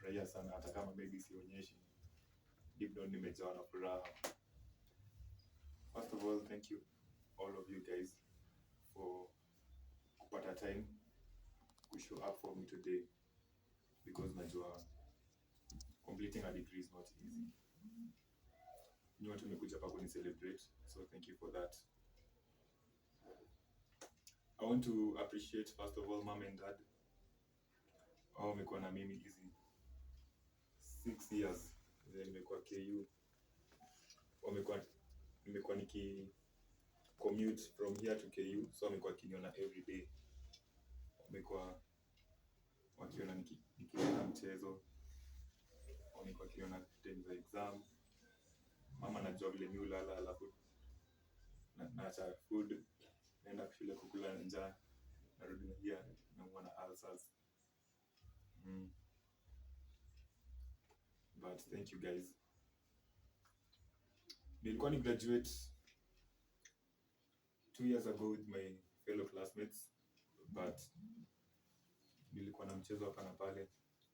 nimefurahia sana, hata kama maybe sionyeshi, deep down nimejawa na furaha. First of all, thank you all of you guys for kupata time to show up for me today, because najua completing a degree is not easy. You want to make hapa kuni celebrate, so thank you for that. I want to appreciate first of all mom and dad. Wamekuwa na mimi hizi 6 years nimekuwa KU. Nimekuwa niki commute from here to KU, so wamekuwa wakiniona every day. Wamekuwa wakiona nikienda mchezo, wamekuwa wakiona time za exam. Mama anajua vile mimi hulala, alafu naacha food, naenda shule kukula na njaa, narudi nalia naumwa na ulcers. But thank you guys. Nilikuwa ni graduate 2 years ago with my fellow classmates, but nilikuwa na mchezo hapa na pale,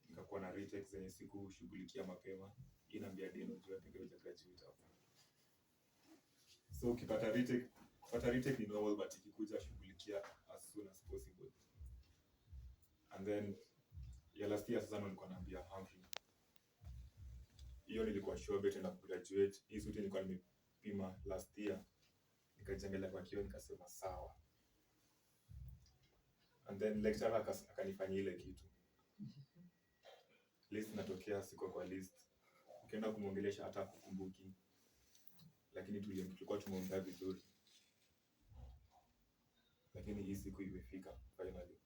nikakuwa na retakes zenye sikushughulikia mapema. Inaambia deno juu hata huja graduate hapa. So ukipata retake ni normal, but ikikuja shughulikia as soon as possible. And then ya last year sasa nilikuwa naambia Humphrey, hiyo nilikuwa sure bet na graduate. Hii suti nilikuwa nimepima last year, nikajiangalia kwa kioo nikasema sawa. And then lecturer akanifanyia ile kitu. List natokea siko kwa list. Ukienda kumuongelesha hata hakukumbuki. Lakini tulikuwa tumeongea vizuri. Lakini hii siku imefika finally.